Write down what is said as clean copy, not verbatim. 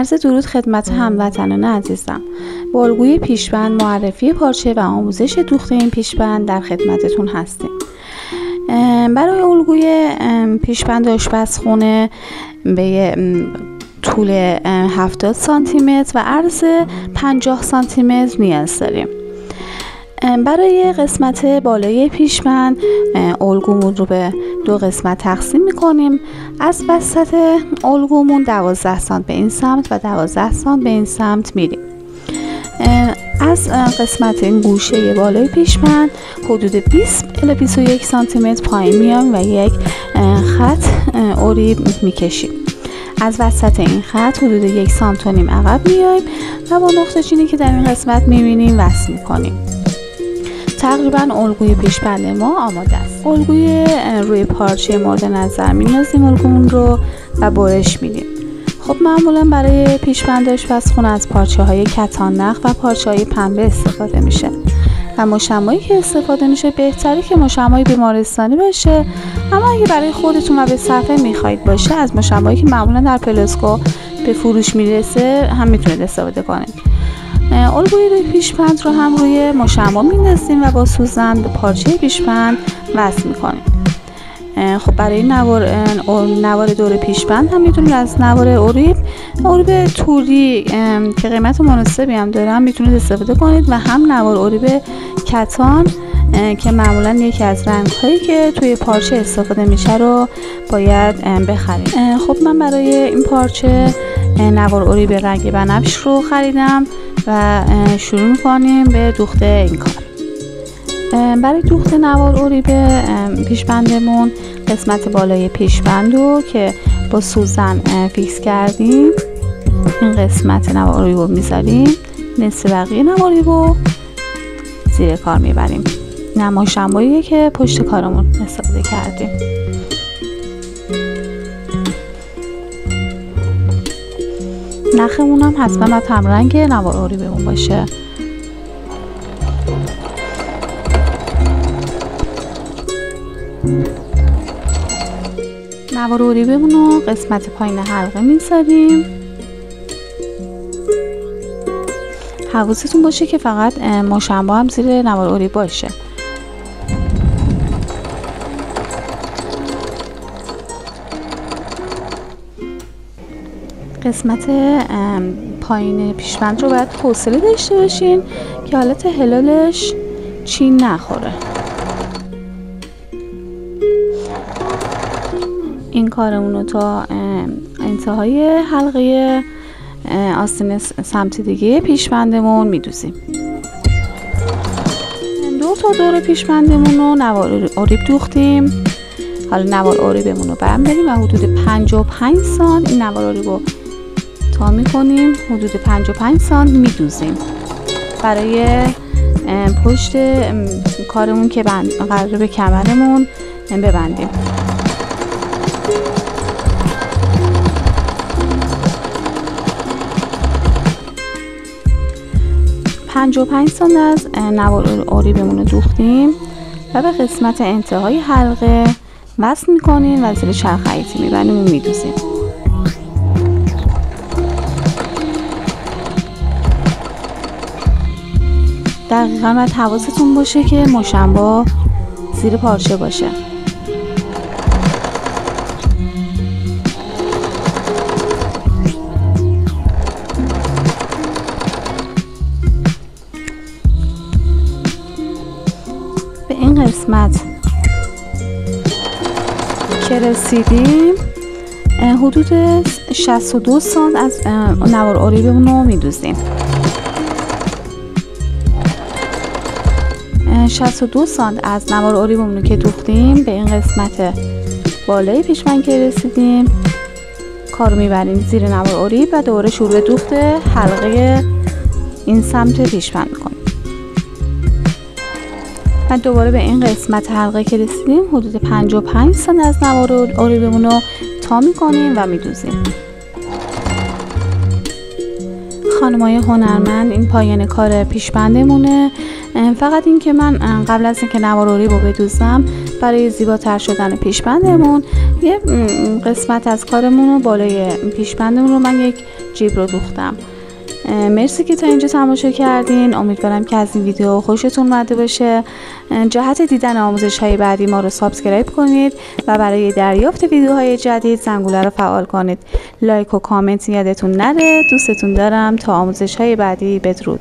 عرض درود خدمت هموطنان عزیزم. با الگوی پیشبند، معرفی پارچه و آموزش دوخت این پیشبند در خدمتتون هستیم. برای الگوی پیشبند آشپزخونه به طول 70 سانتی متر و عرض 50 سانتی متر نیاز داریم. برای قسمت بالای پیشبند الگومون رو به دو قسمت تقسیم میکنیم. از وسط الگومون 12 سانت به این سمت و 12 سانت به این سمت میریم. از قسمت این گوشه بالای پیشبند حدود 20 الی 21 سانتی متر پایین میایم و یک خط اریب میکشیم. از وسط این خط حدود 1 سانت و نیم عقب میایم و با نقطه چینی که در این قسمت میبینیم وصل میکنیم. تقریبا الگوی پیشبند ما آماده است. الگوی روی پارچه مورد نظر می‌نازیم الگومون رو و برش میدیم. خب معمولا برای پیشبند آشپزخونه از پارچه‌های کتان نخ و پارچه‌های پنبه استفاده میشه و مشمعی که استفاده میشه بهتره که مشمع بیمارستانی باشه، اما اگه برای خودتون و به صفحه میخواید باشه از مشمعی که معمولا در پلاسکو به فروش میرسه هم میتونید استفاده کنید. الگوی روی پیشبند رو هم روی مشمع می‌ندازیم و با سوزن به پارچه پیشبند وصل می‌کنیم. خب برای نوار دور پیشبند هم میتونید از نوار اریب توری که قیمت مناسبی هم دارن میتونید استفاده کنید و هم نوار اریب کتان که معمولا یکی از رنگ‌هایی که توی پارچه استفاده میشه رو باید بخرید. خب من برای این پارچه نوار اریب رنگ بنفش رو خریدم و شروع میکنیم به دوخت این کار. برای دوخت نوار اریب پیشبندمون قسمت بالای پیشبند رو که با سوزن فیکس کردیم این قسمت نوار اریب رو میذاریم، نصف بقیه نوار اریب رو زیر کار میبریم. نماشماییه که پشت کارمون استفاده کردیم. نخمون هم حتما همرنگ نوار اریبمون باشه. نوار اریبمون رو قسمت پایین حلقه میذاریم. حواستون باشه که فقط مشمع هم زیر نوار اریب باشه. قسمت پایین پیشبند رو باید حوصله داشته باشین که حالت هلالش چین نخوره. این کارمون رو تا انتهای حلقه آستین سمت دیگه پیشبندمون میدوزیم. دور پیشبندمون رو نوار اریب دوختیم. حالا نوار اریبمون رو برمی‌داریم و حدود 55 سانت این نوار اریب رو تا میکنیم، حدود 55 سانت میدوزیم برای پشت کارمون که قراره به کمرمون ببندیم. پنج و 5 سانت از نوار اریبمون رو دوختیم و به قسمت انتهای حلقه وصل میکنیم و زیر چرخ خیاطی میبریم و میدوزیم. دقیقا باید حواستون باشه که مشمع زیر پارچه باشه. به این قسمت که رسیدیم حدود 62 سانت از نوار اریبمون رو میدوزیم. 62 سانت از نوار اریبمون رو که دوختیم به این قسمت بالای پیشبند که رسیدیم کارو میبریم زیر نوار اریب و دوباره شروع به دوخت حلقه این سمت پیشبند میکنیم و دوباره به این قسمت حلقه که رسیدیم حدود 55 سانت از نوار اریبمون رو تا میکنیم و میدوزیم. خانمای هنرمند این پایان کار پیشبندمونه. فقط این که من قبل از اینکه نوار اریب رو بدوزم برای زیباتر شدن پیشبندمون یه قسمت از کارمون رو بالای پیشبندمون رو من یک جیب رو دوختم. مرسی که تا اینجا تماشا کردین. امیدوارم که از این ویدیو خوشتون اومده باشه. جهت دیدن آموزش‌های بعدی ما رو سابسکرایب کنید و برای دریافت ویدیوهای جدید زنگوله رو فعال کنید. لایک و کامنت یادتون نره. دوستتون دارم. تا آموزش‌های بعدی، بدرود.